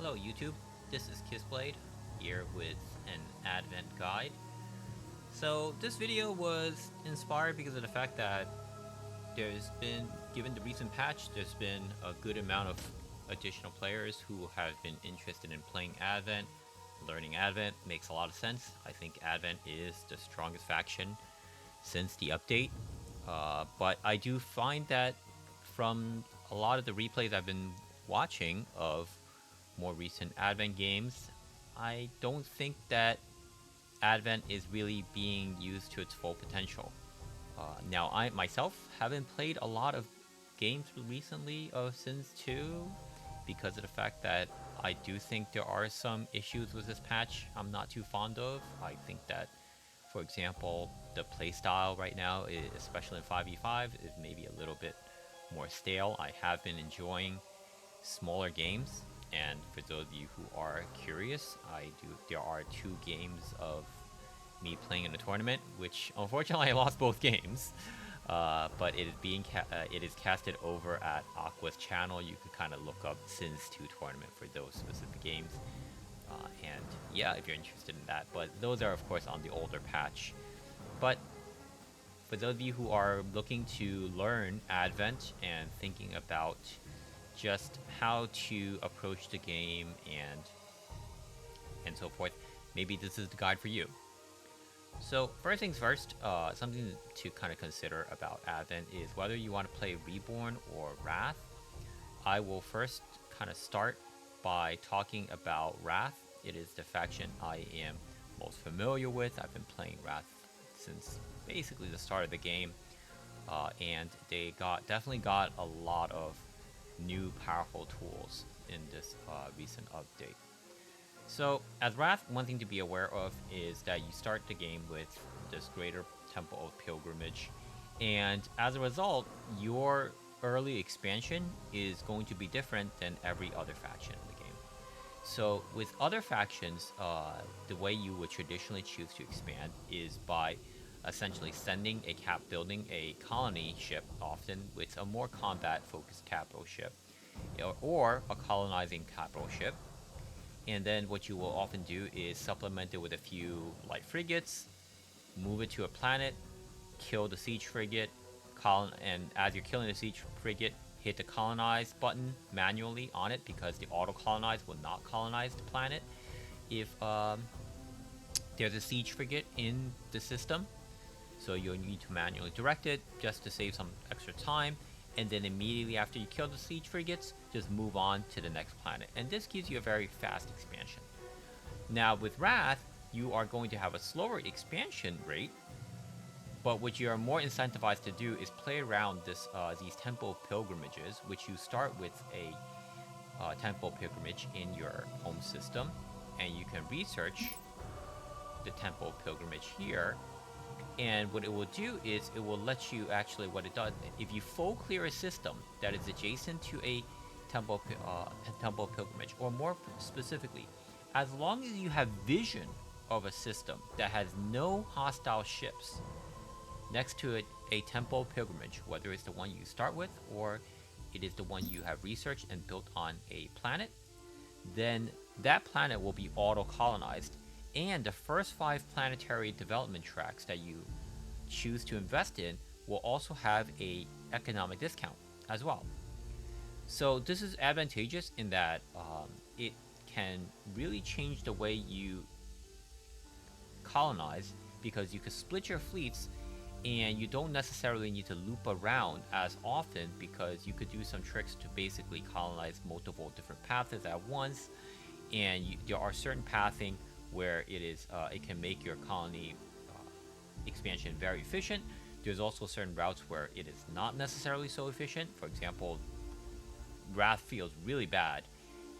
Hello YouTube, this is Kissblade, here with an Advent guide. So this video was inspired because of the fact that given the recent patch, there's been a good amount of additional players who have been interested in playing Advent. Learning Advent makes a lot of sense. I think Advent is the strongest faction since the update. But I do find that from a lot of the replays I've been watching of more recent Advent games, I don't think that Advent is really being used to its full potential. Now, I myself haven't played a lot of games recently of Sins 2 because of the fact that I do think there are some issues with this patch I'm not too fond of. I think that, for example, the playstyle right now, especially in 5v5, is maybe a little bit more stale. I have been enjoying smaller games, and for those of you who are curious, there are 2 games of me playing in a tournament, which unfortunately I lost both games. But it is casted over at Aqua's channel. You can kind of look up Sins 2 tournament for those specific games. And yeah, if you're interested in that. But those are of course on the older patch. But for those of you who are looking to learn Advent and thinking about just how to approach the game and so forth, maybe this is the guide for you. So first things first, something to kind of consider about Advent is whether you want to play Reborn or Wrath. I will first kind of start by talking about Wrath. It is the faction I am most familiar with. I've been playing Wrath since basically the start of the game, and they definitely got a lot of new powerful tools in this recent update. So, as Wrath, one thing to be aware of is that you start the game with this Greater Temple of Pilgrimage, and as a result, your early expansion is going to be different than every other faction in the game. So, with other factions, the way you would traditionally choose to expand is by essentially building a colony ship, often with a more combat-focused capital ship, or a colonizing capital ship. And then what you will often do is supplement it with a few light frigates, move it to a planet, kill the siege frigate, and as you're killing the siege frigate, hit the colonize button manually on it because the auto colonize will not colonize the planet if there's a siege frigate in the system. So you'll need to manually direct it just to save some extra time, and then immediately after you kill the siege frigates, just move on to the next planet. And this gives you a very fast expansion. Now with Wrath, you are going to have a slower expansion rate, but what you are more incentivized to do is play around these temple pilgrimages, which you start with a temple pilgrimage in your home system, and you can research the temple pilgrimage here. And what it will do is it will let you what it does, if you full clear a system that is adjacent to a temple pilgrimage, or more specifically, as long as you have vision of a system that has no hostile ships next to a temple pilgrimage, whether it's the one you start with or it is the one you have researched and built on a planet, then that planet will be auto-colonized, and the first 5 planetary development tracks that you choose to invest in will also have a economic discount as well. So this is advantageous in that it can really change the way you colonize, because you can split your fleets and you don't necessarily need to loop around as often, because you could do some tricks to basically colonize multiple different paths at once. And there are certain pathing where it can make your colony expansion very efficient. There's also certain routes where it is not necessarily so efficient. For example, Wrath feels really bad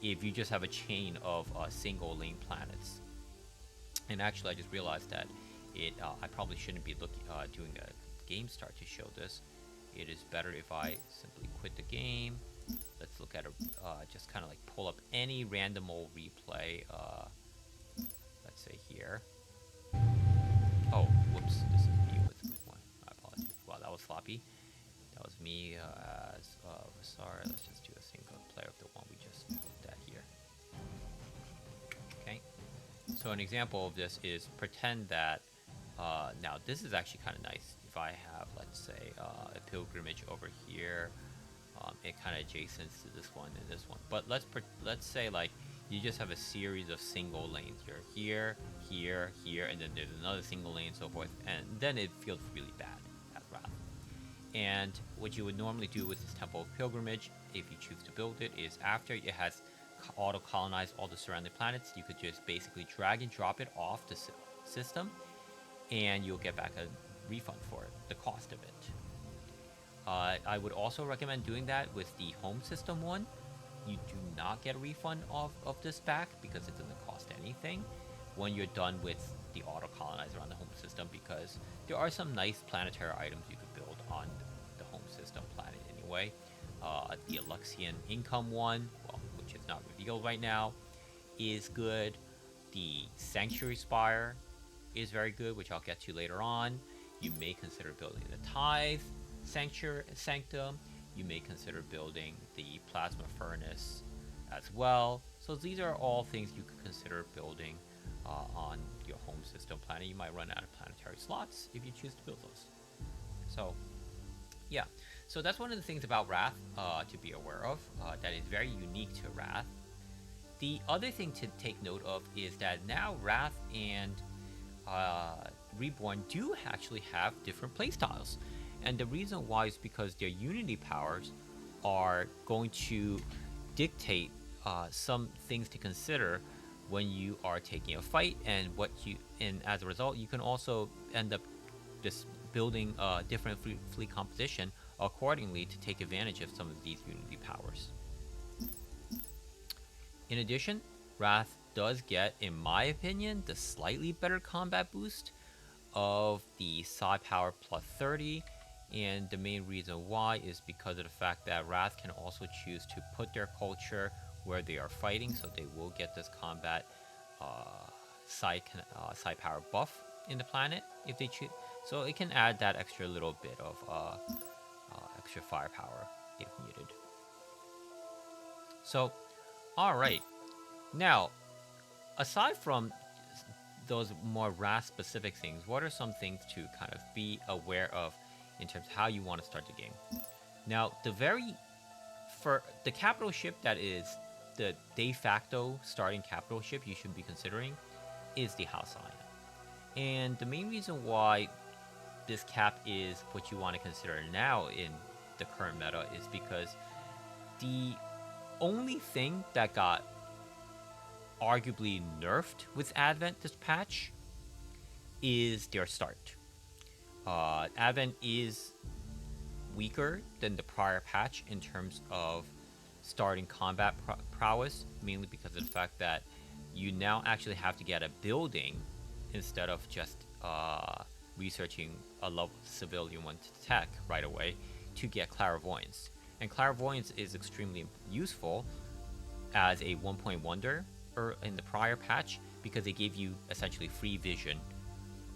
if you just have a chain of single lane planets. And actually, I just realized that I probably shouldn't be doing a game start to show this. It is better if I simply quit the game. Let's look at just kind of like pull up any random old replay. Let's say here. Oh, whoops! This is me with one. I apologize. Wow, that was floppy. That was me as sorry. Let's just do a single player of the one we just looked at here. So an example of this is pretend that, now this is actually kind of nice. If I have, let's say, a pilgrimage over here, it kind of adjacent to this one and this one. But let's say like you just have a series of single lanes. You're here, here, here, and then there's another single lane, and so forth. And then it feels really bad as Wrath. And what you would normally do with this Temple of Pilgrimage, if you choose to build it, is after it has auto-colonized all the surrounding planets, you could just basically drag and drop it off the system, and you'll get back a refund for it, the cost of it. I would also recommend doing that with the home system one. You do not get a refund of this back because it doesn't cost anything when you're done with the auto-colonize around the home system, because there are some nice planetary items you could build on the home system planet anyway. The Aluxian Income one, well, which is not revealed right now, is good. The Sanctuary Spire is very good, which I'll get to later on. You may consider building the Tithe Sanctum. You may consider building the Plasma Furnace as well. So these are all things you could consider building on your home system planet. You might run out of planetary slots if you choose to build those. So yeah, so that's one of the things about Wrath to be aware of, that is very unique to Wrath. The other thing to take note of is that now Wrath and Reborn do actually have different playstyles. And the reason why is because their Unity powers are going to dictate some things to consider when you are taking a fight, and as a result, you can also end up just building a different fleet composition accordingly to take advantage of some of these Unity powers. In addition, Wrath does get, in my opinion, the slightly better combat boost of the Psi Power plus 30, and the main reason why is because of the fact that Wrath can also choose to put their culture where they are fighting, so they will get this combat Psi Power buff in the planet if they choose. So it can add that extra little bit of extra firepower if needed. So, alright. Now, aside from those more Wrath specific things, what are some things to kind of be aware of in terms of how you want to start the game? Now, for the capital ship that is the de facto starting capital ship you should be considering is the House Ion. And the main reason why this cap is what you want to consider now in the current meta is because the only thing that got arguably nerfed with Advent this patch is their start. Advent is weaker than the prior patch in terms of starting combat prowess, mainly because of the fact that you now actually have to get a building instead of just researching a low civilian one to tech right away to get Clairvoyance. And Clairvoyance is extremely useful as a 1-point wonder in the prior patch because it gave you essentially free vision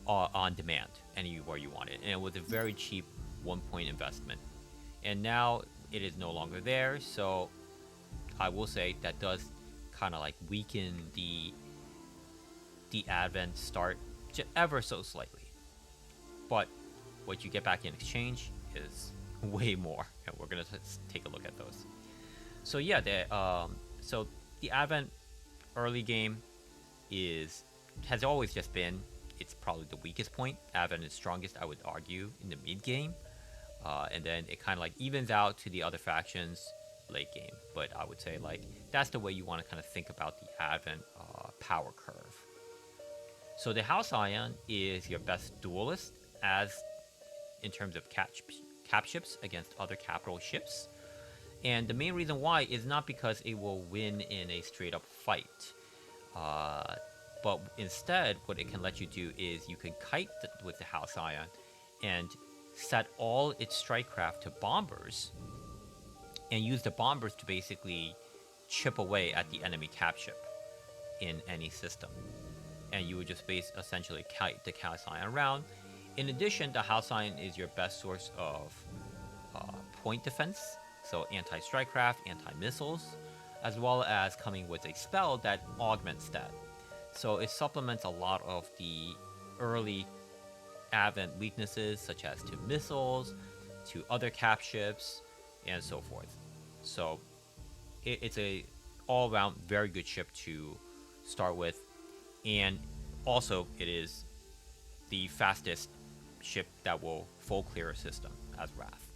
on demand anywhere you want it, and it was a very cheap 1-point investment. And now it is no longer there, so I will say that does kind of like weaken the Advent start ever so slightly. But what you get back in exchange is way more, and we're gonna take a look at those. So yeah, the Advent early game has always just been, it's probably the weakest point. Advent is strongest, I would argue, in the mid game, and then it kind of like evens out to the other factions late game. But I would say like that's the way you want to kind of think about the Advent power curve. So the House Ion is your best duelist as in terms of cap ships against other capital ships. And the main reason why is not because it will win in a straight up fight. But instead, what it can let you do is you can kite with the House Ion and set all its strike craft to bombers and use the bombers to basically chip away at the enemy cap ship in any system. And you would just essentially kite the House Ion around. In addition, the House Ion is your best source of point defense, so anti-strike craft, anti-missiles, as well as coming with a spell that augments that. So it supplements a lot of the early Advent weaknesses, such as to missiles, to other cap ships, and so forth. So it's a all-around very good ship to start with, and also it is the fastest ship that will full clear a system as Wrath.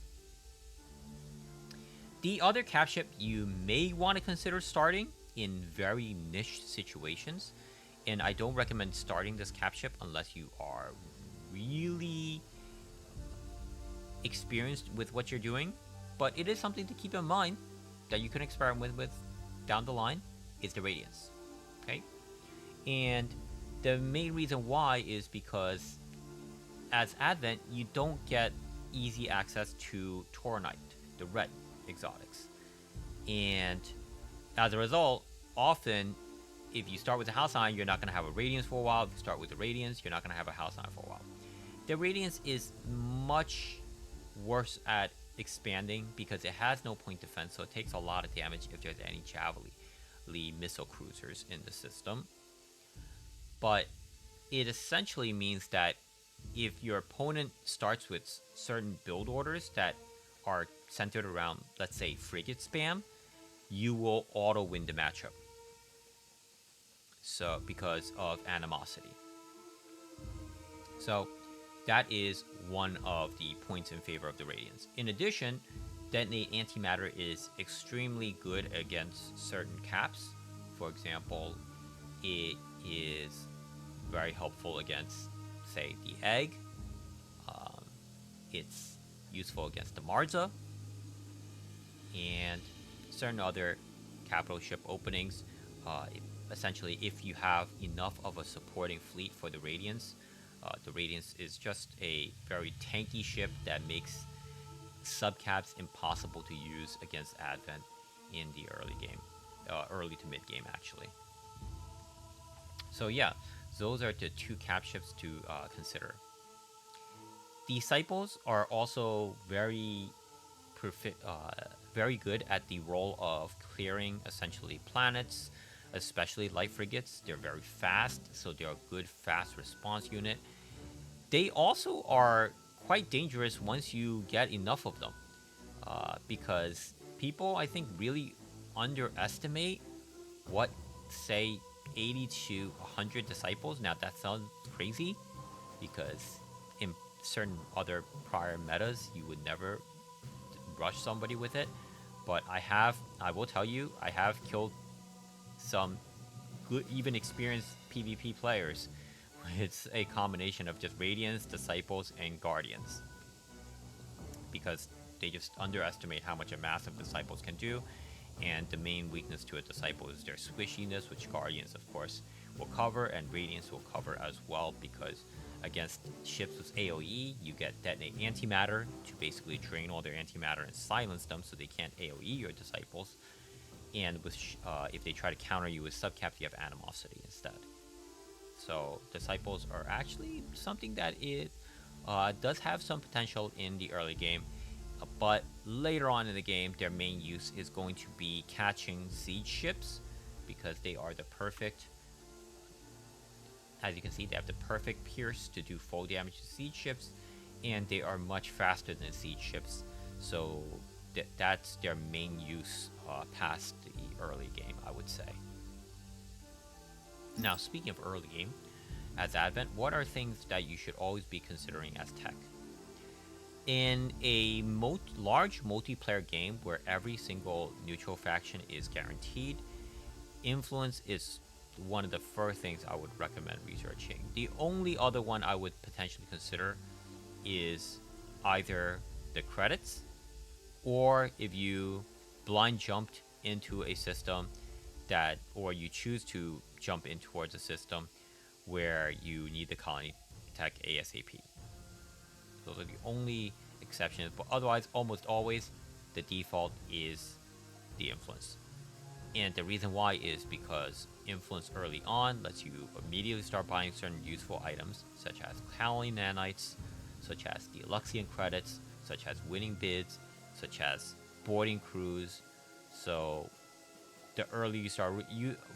The other cap ship you may want to consider starting in very niche situations, and I don't recommend starting this cap ship unless you are really experienced with what you're doing, but it is something to keep in mind that you can experiment with down the line, is the Radiance. Okay? And the main reason why is because as Advent, you don't get easy access to Tauronite, the red exotics. And as a result, often if you start with a House Sign, you're not going to have a Radiance for a while. If you start with the Radiance, you're not going to have a House Sign for a while. The Radiance is much worse at expanding because it has no point defense, so it takes a lot of damage if there's any Javelin missile cruisers in the system. But it essentially means that if your opponent starts with certain build orders that are centered around, let's say, frigate spam, you will auto win the matchup. So, because of animosity. So, that is one of the points in favor of the Radiance. In addition, Detonate Antimatter is extremely good against certain caps. For example, it is very helpful against, say, the Egg. It's useful against the Marza. And certain other capital ship openings. Essentially, if you have enough of a supporting fleet for the Radiance is just a very tanky ship that makes subcaps impossible to use against Advent in the early game, early to mid game actually. So yeah, those are the two cap ships to consider. Disciples are also very good at the role of clearing essentially planets, especially light frigates. They're very fast, so they're a good fast response unit. They also are quite dangerous once you get enough of them, because people, I think, really underestimate what, say, 80 to 100 disciples. Now, that sounds crazy, because in certain other prior metas, you would never rush somebody with it. But I will tell you, I have killed some good, even experienced PvP players. It's a combination of just Radiance, Disciples, and Guardians. Because they just underestimate how much a massive Disciples can do. And the main weakness to a Disciple is their squishiness, which Guardians, of course, will cover, and Radiance will cover as well, because against ships with AoE, you get Detonate Antimatter to basically drain all their antimatter and silence them so they can't AoE your Disciples. And with if they try to counter you with subcaps, you have Animosity instead. So Disciples are actually something that it does have some potential in the early game, but later on in the game, their main use is going to be catching siege ships, because they are the perfect, as you can see, they have the perfect pierce to do full damage to siege ships, and they are much faster than siege ships, so that's their main use past the early game, I would say. Now, speaking of early game, as Advent, what are things that you should always be considering as tech? In a large multiplayer game where every single neutral faction is guaranteed, influence is one of the first things I would recommend researching. The only other one I would potentially consider is either the credits, or if you blind jumped into a system that, or you choose to jump in towards a system where you need the colony tech ASAP. Those are the only exceptions, but otherwise, almost always, the default is the influence. And the reason why is because influence early on lets you immediately start buying certain useful items, such as colony nanites, such as the Luxian credits, such as winning bids, such as boarding crews. So the earlier you start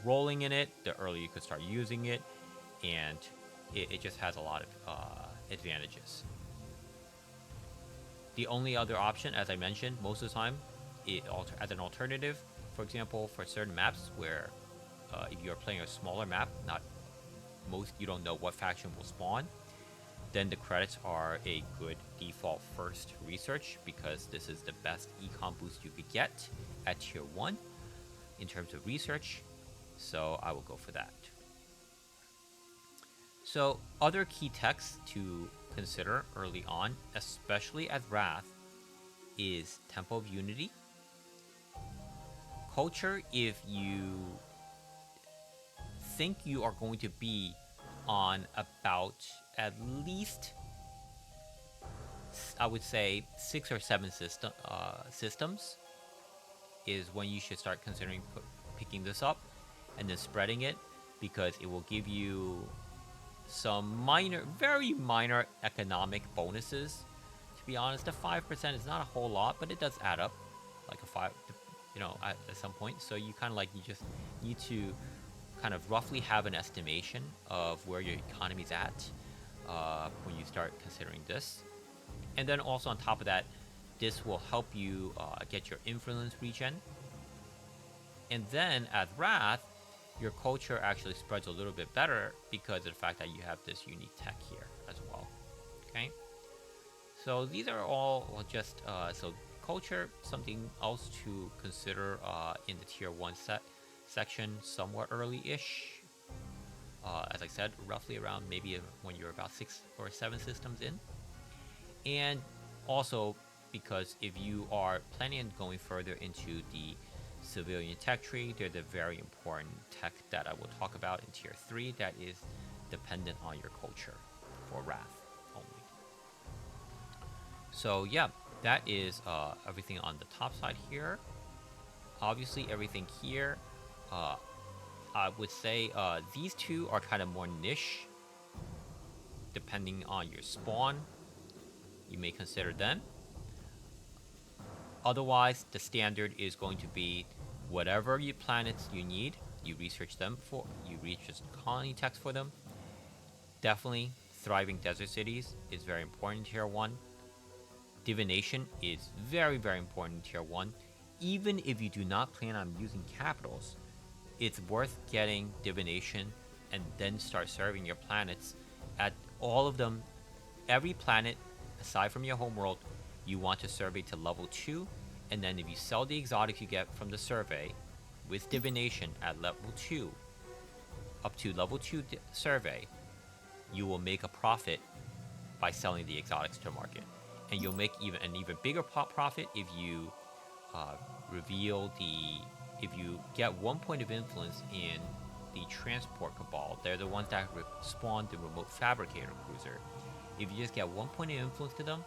rolling in it, the earlier you could start using it, and it just has a lot of advantages. The only other option, as I mentioned, most of the time, as an alternative, for example, for certain maps where if you're playing a smaller map, you don't know what faction will spawn, then the credits are a good default first research, because this is the best econ boost you could get at tier 1 in terms of research, so I will go for that. So other key techs to consider early on, especially at Wrath, is Temple of Unity. Culture, if you think you are going to be on about at least, I would say, 6 or 7 systems, is when you should start considering picking this up and then spreading it, because it will give you some very minor economic bonuses. To be honest, the 5% is not a whole lot, but it does add up, like a 5, at some point. So you just need to kind of roughly have an estimation of where your economy's at when you start considering this. And then also on top of that, this will help you get your influence regen. And then at Wrath, your culture actually spreads a little bit better because of the fact that you have this unique tech here as well. Okay, so these are all just so culture, something else to consider in the tier 1 section somewhat early-ish. As I said, roughly around maybe when you're about 6 or 7 systems in. And also, because if you are planning on going further into the civilian tech tree, there's a very important tech that I will talk about in tier 3 that is dependent on your culture for Wrath only. So yeah, that is everything on the top side here. Obviously, everything here, I would say these two are kind of more niche. Depending on your spawn, you may consider them. Otherwise, the standard is going to be whatever planets you need, you research colony techs for them. Definitely, thriving desert cities is very important in tier 1. Divination is very, very important in tier 1. Even if you do not plan on using capitals, it's worth getting divination and then start serving your planets at all of them. Every planet, aside from your homeworld, you want to survey to level 2, and then if you sell the exotics you get from the survey with divination at level 2, up to level 2 survey, you will make a profit by selling the exotics to market. And you'll make an even bigger profit if you if you get 1 point of influence in the Transport Cabal. They're the ones that spawn the Remote Fabricator Cruiser. If you just get 1 point of influence to them,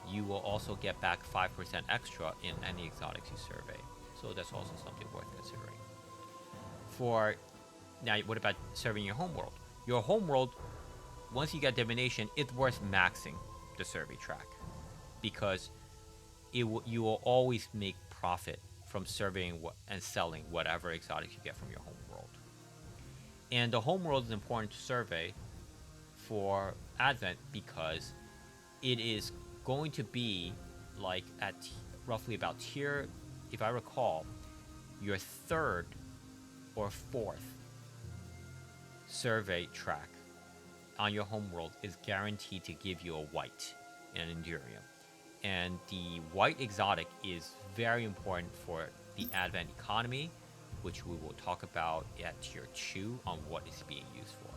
you will also get back 5% extra in any exotics you survey. So that's also something worth considering. Now, what about serving your homeworld? Your homeworld, once you get divination, it's worth maxing the survey track, because you will always make profit from surveying and selling whatever exotics you get from your homeworld. And the homeworld is important to survey for Advent because it is going to be like at roughly about tier, if I recall, your 3rd or 4th survey track on your homeworld is guaranteed to give you a white in an Endurium. And the white exotic is very important for the Advent economy, which we will talk about at tier 2 on what it's being used for.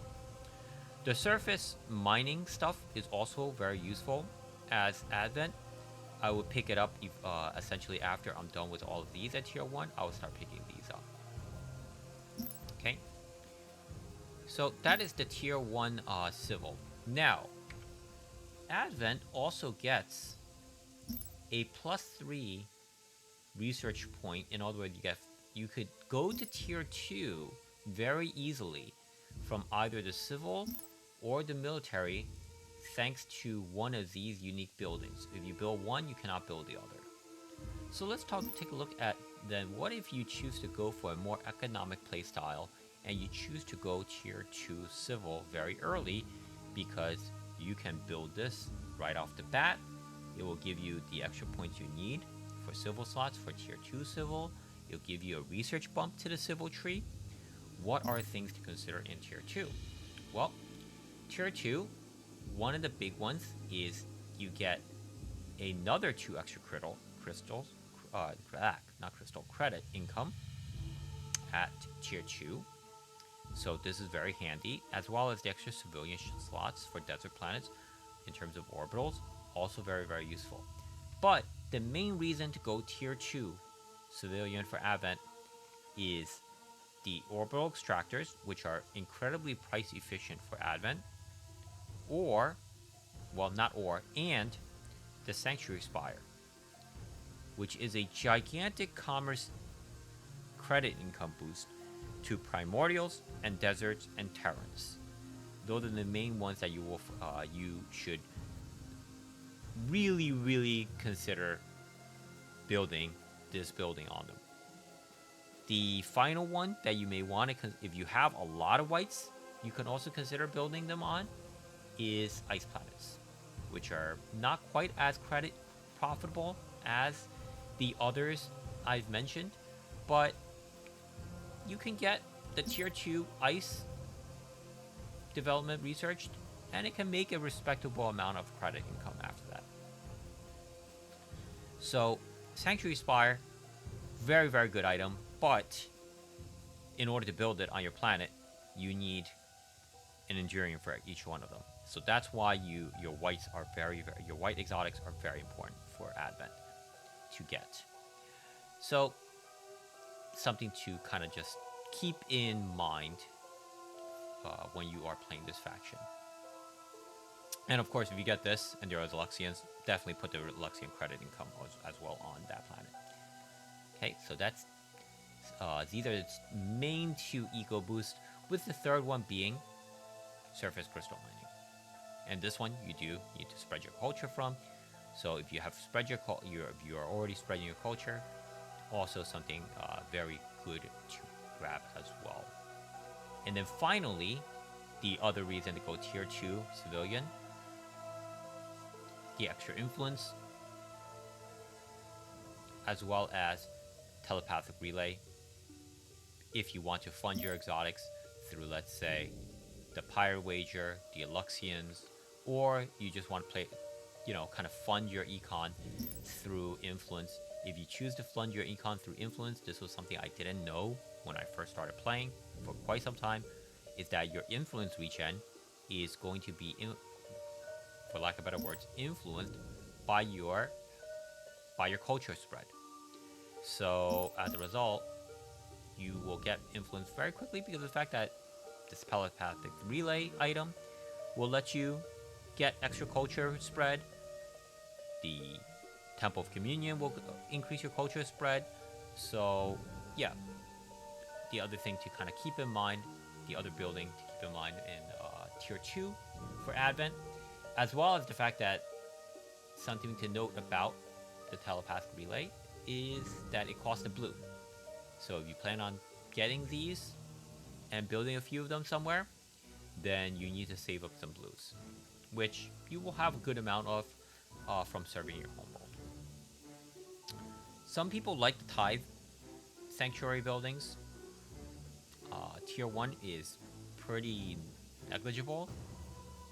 The surface mining stuff is also very useful as Advent. I would pick it up essentially after I'm done with all of these at tier 1. I will start picking these up. Okay. So that is the tier 1 civil. Now, Advent also gets a +3 research point. In other words, you could go to tier 2 very easily from either the civil or the military, thanks to one of these unique buildings. If you build one, you cannot build the other. So let's take a look at then what if you choose to go for a more economic playstyle and you choose to go tier 2 civil very early because you can build this right off the bat. It will give you the extra points you need for civil slots for tier 2 civil. It'll give you a research bump to the civil tree. What are things to consider in tier 2? Well, tier 2, one of the big ones is you get another 2 extra credit income at tier 2. So this is very handy, as well as the extra civilian slots for desert planets in terms of orbitals, also very, very useful. But the main reason to go tier 2 civilian for Advent is the orbital extractors, which are incredibly price efficient for Advent, and the Sanctuary Spire, which is a gigantic commerce credit income boost to primordials and deserts and terrans. Those are the main ones that you should really, really consider building this building on them. The final one that you may want to, if you have a lot of whites, you can also consider building them on, is ice planets, which are not quite as credit profitable as the others I've mentioned, but you can get the tier 2 ice development researched, and it can make a respectable amount of credit income after that. So Sanctuary Spire, very, very good item, but in order to build it on your planet, you need an Enduring for each one of them. So that's why your white exotics are very important for Advent to get. So something to kind of just keep in mind when you are playing this faction. And of course, if you get this and there are Luxians, definitely put the Luxian credit income as well on that planet. Okay, so that's these are its main 2 eco boosts, with the third one being surface crystal mining. And this one you do need to spread your culture from. So if you have spread your if you are already spreading your culture, also something very good to grab as well. And then finally, the other reason to go tier 2 civilian, the extra influence, as well as telepathic relay. If you want to fund your exotics through, let's say, the Pirate Wager, the Luxians, or you just want to play, kind of fund your econ through influence. If you choose to fund your econ through influence, this was something I didn't know when I first started playing for quite some time, is that your influence regen is going to be, for lack of better words, influenced by your culture spread. So as a result, you will get influence very quickly because of the fact that this telepathic relay item will let you get extra culture spread. The Temple of Communion will increase your culture spread. So yeah, the other thing to kind of keep in mind, the other building to keep in mind in tier 2 for Advent, as well as the fact that something to note about the telepathic relay is that it costs a blue. So if you plan on getting these and building a few of them somewhere, then you need to save up some blues, which you will have a good amount of from serving your homeworld. Some people like the Tithe sanctuary buildings. Tier 1 is pretty negligible,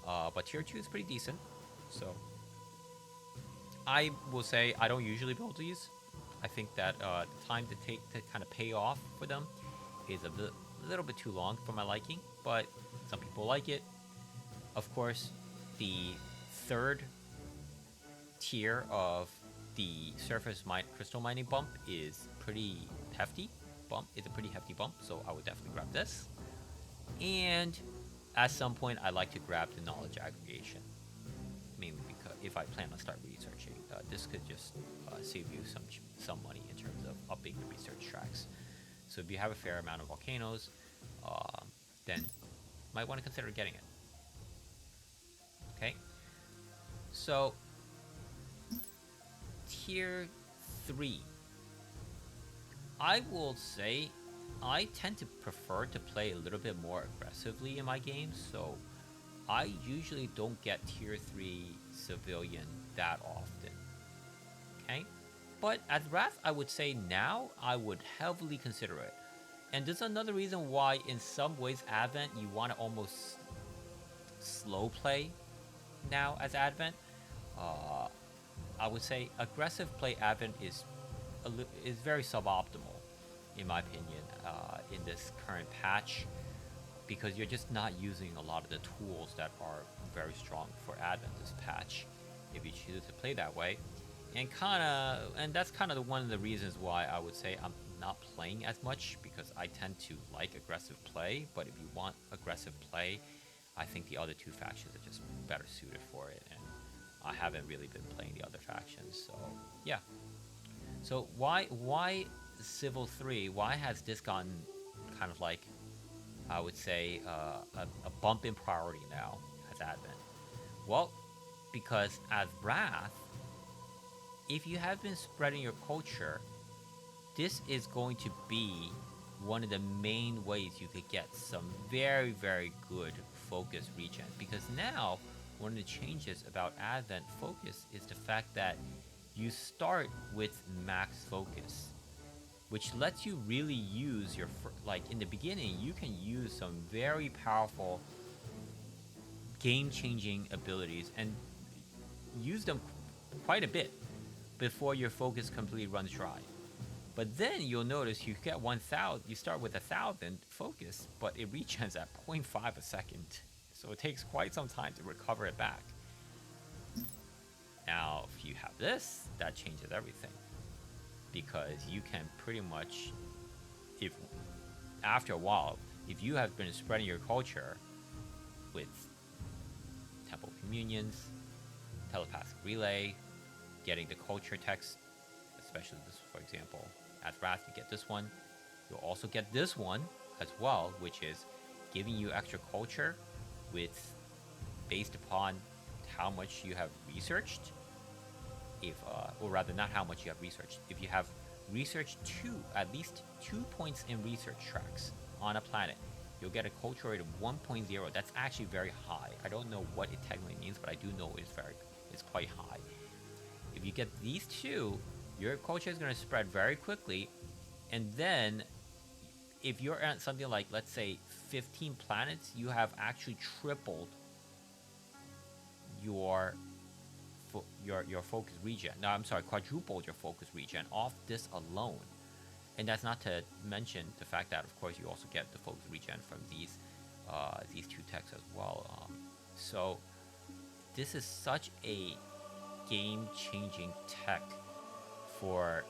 but tier 2 is pretty decent. So I will say I don't usually build these. I think that the time to take to kind of pay off for them is a little bit too long for my liking, but some people like it. Of course, the third tier of the surface crystal mining bump is pretty hefty. It's a pretty hefty bump, so I would definitely grab this. And at some point, I like to grab the knowledge aggregation, mainly because if I plan on start researching, this could just save you some money in terms of upping the research tracks. So if you have a fair amount of volcanoes, then might want to consider getting it. Okay, so tier 3 I will say I tend to prefer to play a little bit more aggressively in my games, so I usually don't get tier 3 civilian that often. Okay? But at Wrath, I would say now I would heavily consider it. And this is another reason why, in some ways, Advent, you want to almost slow play now as Advent. Uh, I would say aggressive play Advent is very suboptimal, in my opinion, in this current patch, because you're just not using a lot of the tools that are very strong for Advent this patch, if you choose to play that way. And that's kind of one of the reasons why I would say I'm not playing as much, because I tend to like aggressive play. But if you want aggressive play, I think the other two factions are just better suited for it, and I haven't really been playing the other factions. So yeah. So why Civil 3? Why has this gotten kind of like, I would say, a bump in priority now as Advent? Well, because as Wrath, if you have been spreading your culture, this is going to be one of the main ways you could get some very, very good focus regen. Because now, one of the changes about Advent focus is the fact that you start with max focus, which lets you really use your, like in the beginning, you can use some very powerful game-changing abilities and use them quite a bit before your focus completely runs dry. But then you'll notice you get 1,000, you start with 1,000 focus, but it regens at 0.5 a second. So it takes quite some time to recover it back. Now, if you have this, that changes everything. Because you can pretty much, if after a while, if you have been spreading your culture with Temple Communions, Telepathic Relay, getting the culture text, especially this, for example, at Wrath, you get this one. You'll also get this one as well, which is giving you extra culture with based upon how much you have researched. If, or rather, not how much you have researched. If you have researched at least 2 points in research tracks on a planet, you'll get a culture rate of 1.0. That's actually very high. I don't know what it technically means, but I do know it's quite high. If you get these two, your culture is going to spread very quickly. And then, if you're at something like, let's say, 15 planets, you have actually tripled your focus regen. No, I'm sorry, quadrupled your focus regen off this alone. And that's not to mention the fact that, of course, you also get the focus regen from these two techs as well. So this is such a game-changing tech for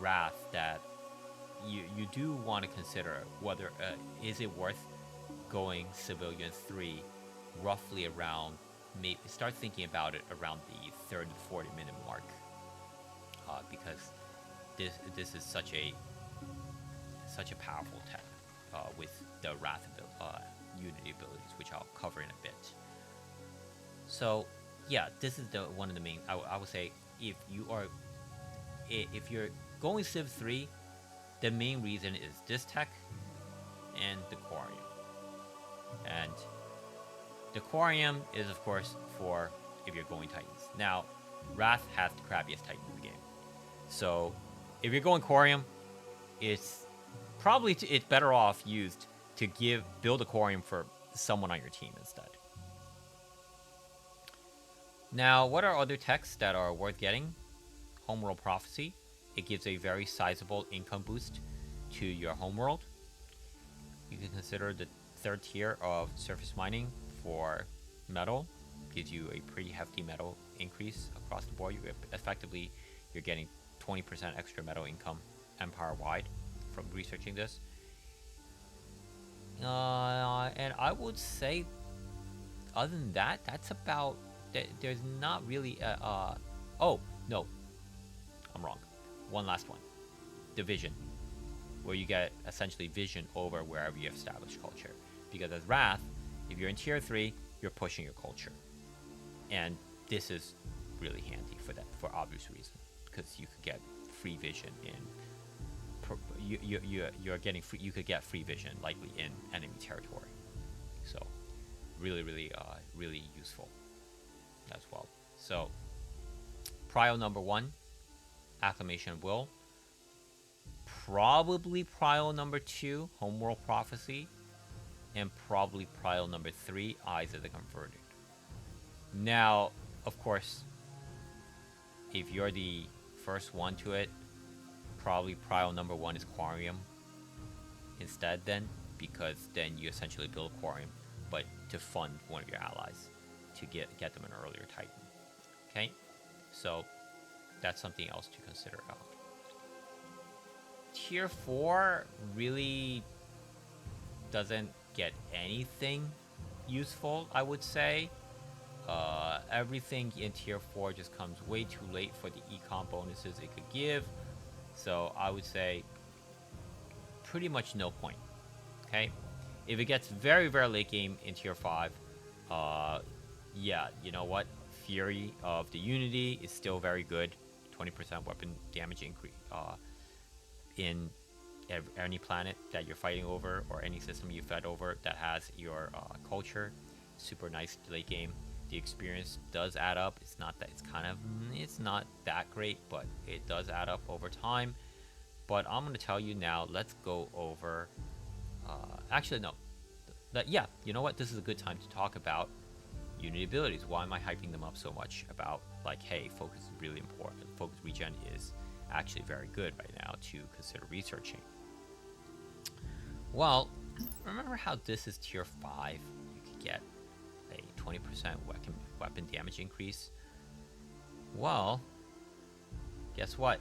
Wrath that you do want to consider whether is it worth going Civilian 3 roughly around, maybe start thinking about it around the 30 to 40 minute mark, because this is such a powerful tech with the Wrath Unity abilities, which I'll cover in a bit. So yeah, this is one of the main. I would say if you're going Civ 3, the main reason is this tech and the Quarium. And the Quarium is, of course, for if you're going Titans. Now, Wrath has the crappiest Titan in the game. So, if you're going Quarium, it's probably it's better off used to build a Quarium for someone on your team instead. Now, what are other techs that are worth getting? Homeworld Prophecy. It gives a very sizable income boost to your homeworld. You can consider the third tier of surface mining for metal. Gives you a pretty hefty metal increase across the board. You're getting 20% extra metal income empire-wide from researching this. And I would say, other than that, that's about. There's not really oh no, I'm wrong. One last one, Division, where you get essentially vision over wherever you have established culture. Because as Wrath, if you're in tier 3, you're pushing your culture, and this is really handy for that, for obvious reasons, because you could get free vision in you're getting free. You could get free vision likely in enemy territory. So really useful as well. So prio number 1, Acclamation of Will. Probably prio number 2, Homeworld Prophecy, and probably prio number 3, Eyes of the Converted. Now, of course, if you're the first one to it, probably prio number 1 is Quarium instead then, because then you essentially build Quarium, but to fund one of your allies to get them an earlier Titan. Okay? So that's something else to consider about. Tier 4 really doesn't get anything useful, I would say. Everything in Tier 4 just comes way too late for the econ bonuses it could give. So I would say pretty much no point. Okay? If it gets very late game in Tier 5, yeah, you know what? Fury of the Unity is still very good. 20% weapon damage increase in any planet that you're fighting over, or any system you fed over that has your culture. Super nice late game. The experience does add up. It's not that great, but it does add up over time. But I'm going to tell you now, let's go over, actually no, yeah, you know what, this is a good time to talk about Unity abilities. Why am I hyping them up so much about, like, hey, focus is really important. Focus regen is actually very good right now to consider researching. Well, remember how this is Tier 5? You could get a 20% weapon damage increase. Well, guess what?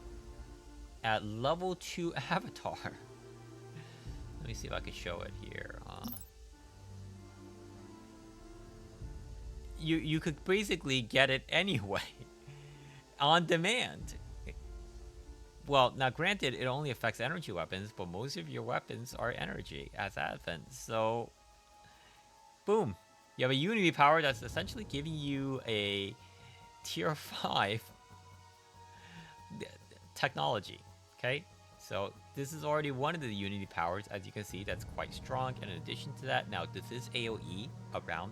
At level 2 Avatar, let me see if I can show it here. You could basically get it anyway, on demand. Well, now granted, it only affects energy weapons, but most of your weapons are energy as Advent. So, boom. You have a Unity power that's essentially giving you a Tier 5 technology, okay? So this is already one of the Unity powers, as you can see, that's quite strong. And in addition to that, now this is AoE around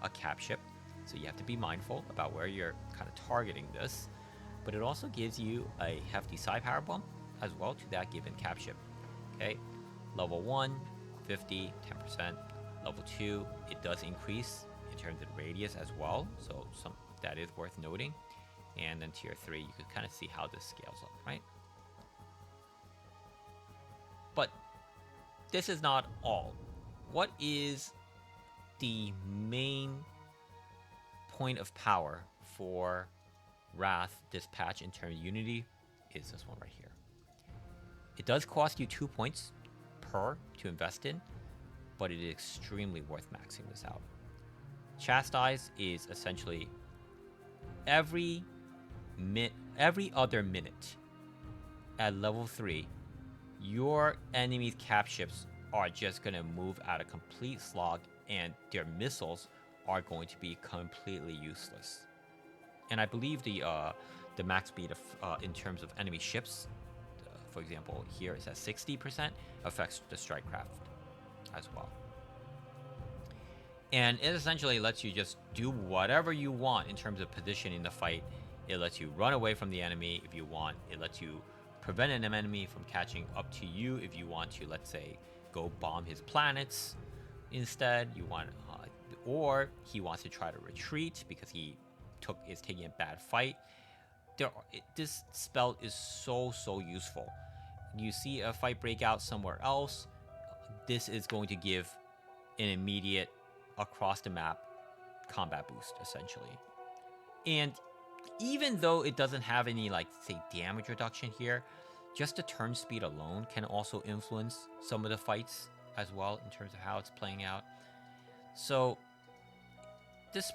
a cap ship, so you have to be mindful about where you're kind of targeting this. But it also gives you a hefty psi power bump as well to that given cap ship. Okay, level 1, 50, 10%. Level 2, it does increase in terms of radius as well, so that is worth noting. And then Tier 3, you could kind of see how this scales up, right? But this is not all. What is the main point of power for Wrath Dispatch in terms of Unity? Is this one right here. It does cost you 2 points per to invest in, but it is extremely worth maxing this out. Chastise is essentially every other minute at level 3, your enemy's cap ships are just going to move at a complete slog, and their missiles are going to be completely useless. And I believe the max speed of in terms of enemy ships, for example, here is at 60%, affects the strike craft as well. And it essentially lets you just do whatever you want in terms of positioning the fight. It lets you run away from the enemy if you want. It lets you prevent an enemy from catching up to you if you want to, let's say, go bomb his planets instead. You want, or he wants to try to retreat because he is taking a bad fight. This spell is so useful. You see a fight break out somewhere else, this is going to give an immediate across the map combat boost essentially. And even though it doesn't have any, like, say, damage reduction here, just the turn speed alone can also influence some of the fights as well in terms of how it's playing out. So this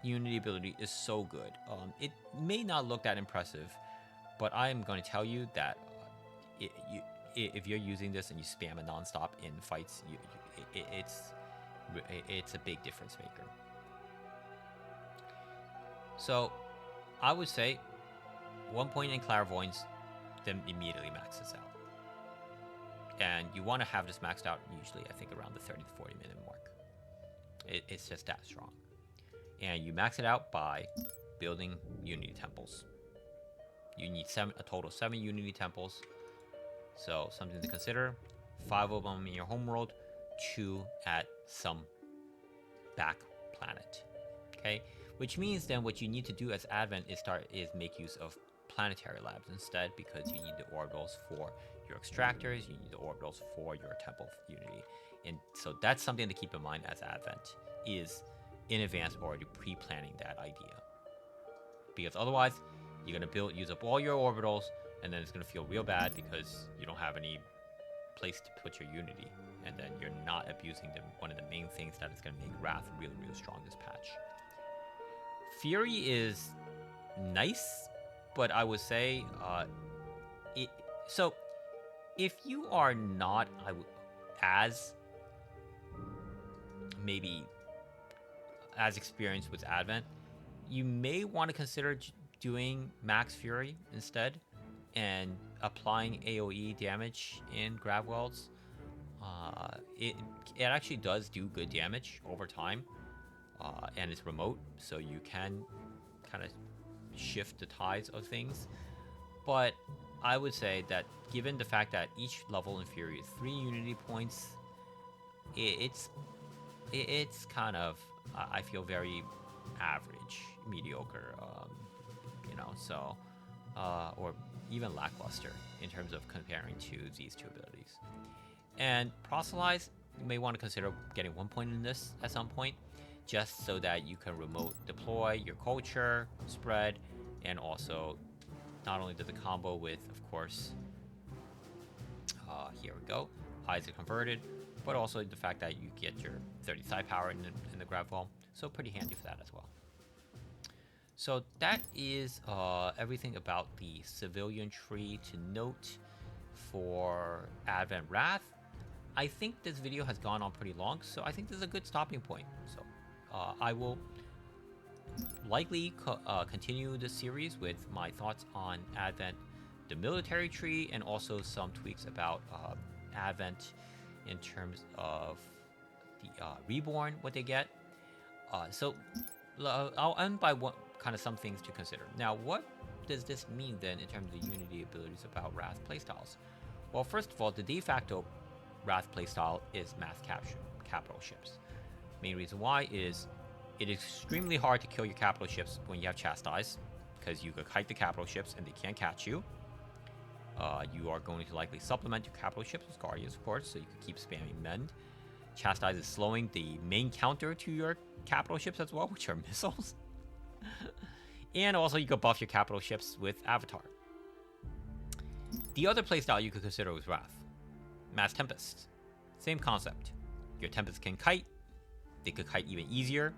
Unity ability is so good. It may not look that impressive, but I am going to tell you that if you're using this and you spam it nonstop in fights, it's a big difference maker. So I would say 1 point in Clairvoyance, then immediately maxes out. And you want to have this maxed out usually, I think, around the 30 to 40 minute mark. It's just that strong. And you max it out by building Unity Temples. You need a total of 7 Unity Temples. So something to consider. 5 of them in your homeworld, 2 at some back planet. Okay? Which means then what you need to do as Advent is make use of planetary labs instead, because you need the orbitals for your extractors, you need the orbitals for your Temple of Unity. And so that's something to keep in mind as Advent, is in advance already pre-planning that idea. Because otherwise, you're going to use up all your orbitals, and then it's going to feel real bad because you don't have any place to put your Unity. And then you're not abusing one of the main things that is going to make Wrath really, really strong this patch. Fury is nice, but I would say so if you are not as experienced with Advent, you may want to consider doing Max Fury instead and applying AoE damage in Gravwelds. It actually does do good damage over time, and it's remote, so you can kind of shift the tides of things. But I would say that given the fact that each level in Fury is 3 Unity points, it's kind of, I feel, very average, mediocre, so, or even lackluster in terms of comparing to these two abilities. And Proselytize, you may want to consider getting 1 point in this at some point, just so that you can remote deploy your culture spread, and also not only does the combo with, of course, here we go, Eyes are converted, but also the fact that you get your 30 side power in the Gravwell, so pretty handy for that as well. So that is everything about the civilian tree to note for Advent Wrath. I think this video has gone on pretty long, so I think this is a good stopping point. So I will likely continue this series with my thoughts on Advent, the military tree, and also some tweaks about Advent in terms of the Reborn, what they get. So I'll end by some things to consider. Now, what does this mean then in terms of the Unity abilities about Wrath playstyles? Well, first of all, the de facto Wrath playstyle is mass capital ships. Main reason why is it is extremely hard to kill your capital ships when you have Chastise, because you could kite the capital ships and they can't catch you. You are going to likely supplement your capital ships with Guardians, of course, so you can keep spamming Mend. Chastise is slowing the main counter to your capital ships as well, which are missiles. And also you could buff your capital ships with Avatar. The other playstyle you could consider was Wrath. Mass Tempest. Same concept. Your Tempest can kite. They could kite even easier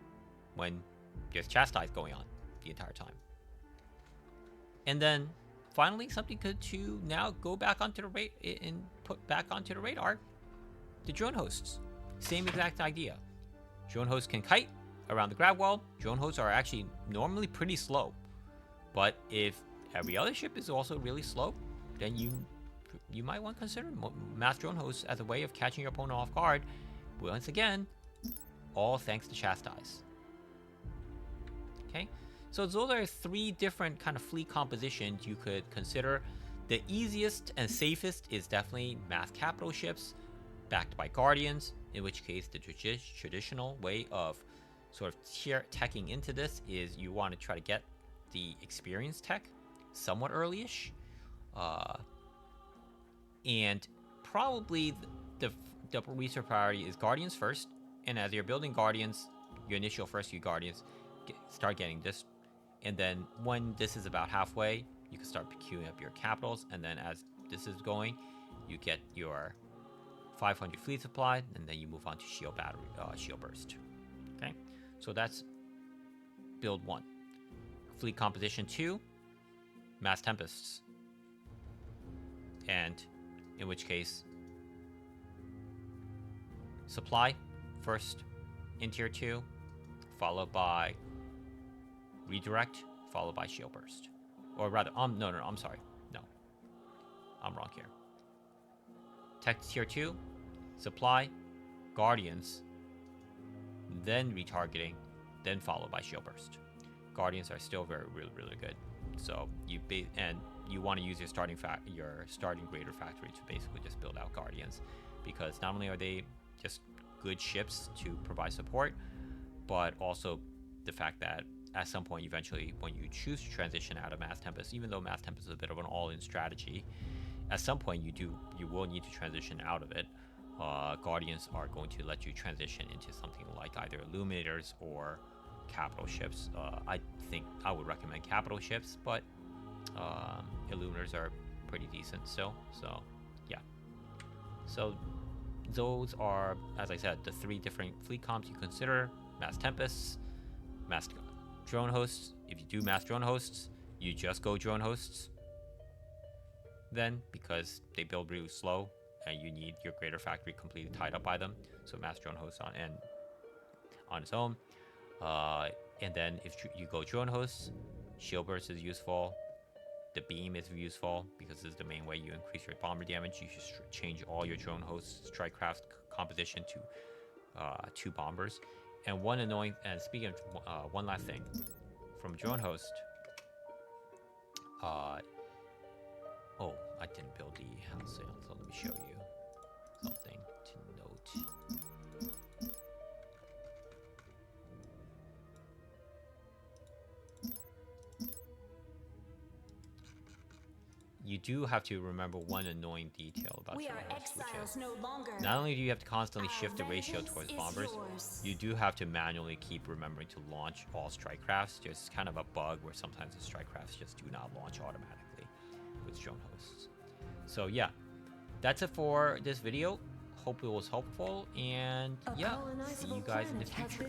when there's Chastise going on the entire time. And then finally, something good to now go back onto the and put back onto the radar. The drone hosts. Same exact idea. Drone hosts can kite around the Gravwell. Drone hosts are actually normally pretty slow. But if every other ship is also really slow, then you might want to consider mass drone hosts as a way of catching your opponent off guard. Once again, all thanks to Chastise. Okay, so those are 3 different kind of fleet compositions you could consider. The easiest and safest is definitely mass capital ships backed by Guardians, in which case the traditional way of sort of teching into this is you want to try to get the experience tech somewhat early-ish. And probably the research priority is Guardians first, and as you're building Guardians, your initial first few Guardians, start getting this, and then when this is about halfway, you can start queuing up your capitals, and then as this is going, you get your 500 fleet supply, and then you move on to shield battery, shield burst. Okay, so that's build 1. Fleet composition 2, mass tempests, and in which case, supply first in tier 2, followed by redirect, followed by shield burst. Or rather, no, I'm sorry. No, I'm wrong here. Tech tier 2, supply, guardians, then retargeting, then followed by shield burst. Guardians are still really good. So you want to use your starting greater factory to basically just build out guardians, because not only are they just good ships to provide support, but also the fact that at some point eventually when you choose to transition out of Mass Tempest, even though Mass Tempest is a bit of an all-in strategy, at some point you will need to transition out of it. Guardians are going to let you transition into something like either Illuminators or capital ships. I think I would recommend capital ships, but Illuminators are pretty decent still. So yeah. So those are, as I said, the 3 different fleet comps you consider: Mass Tempests, Mass Drone Hosts. If you do Mass Drone Hosts, you just go Drone Hosts then, because they build really slow and you need your greater factory completely tied up by them. So Mass Drone Hosts on its own. And then if you go Drone Hosts, Shield Burst is useful. The beam is useful because this is the main way you increase your bomber damage. You should change all your Drone Hosts strike craft composition to 2 bombers. And speaking of one last thing from Drone Host, oh, I didn't build the house, so let me show you something to note. You do have to remember one annoying detail about Drone Host, which is not only do you have to constantly shift the ratio towards bombers, you do have to manually keep remembering to launch all strike crafts. There's kind of a bug where sometimes the strike crafts just do not launch automatically with Drone Hosts. So yeah, that's it for this video. Hope it was helpful, and yeah, see you guys in the future.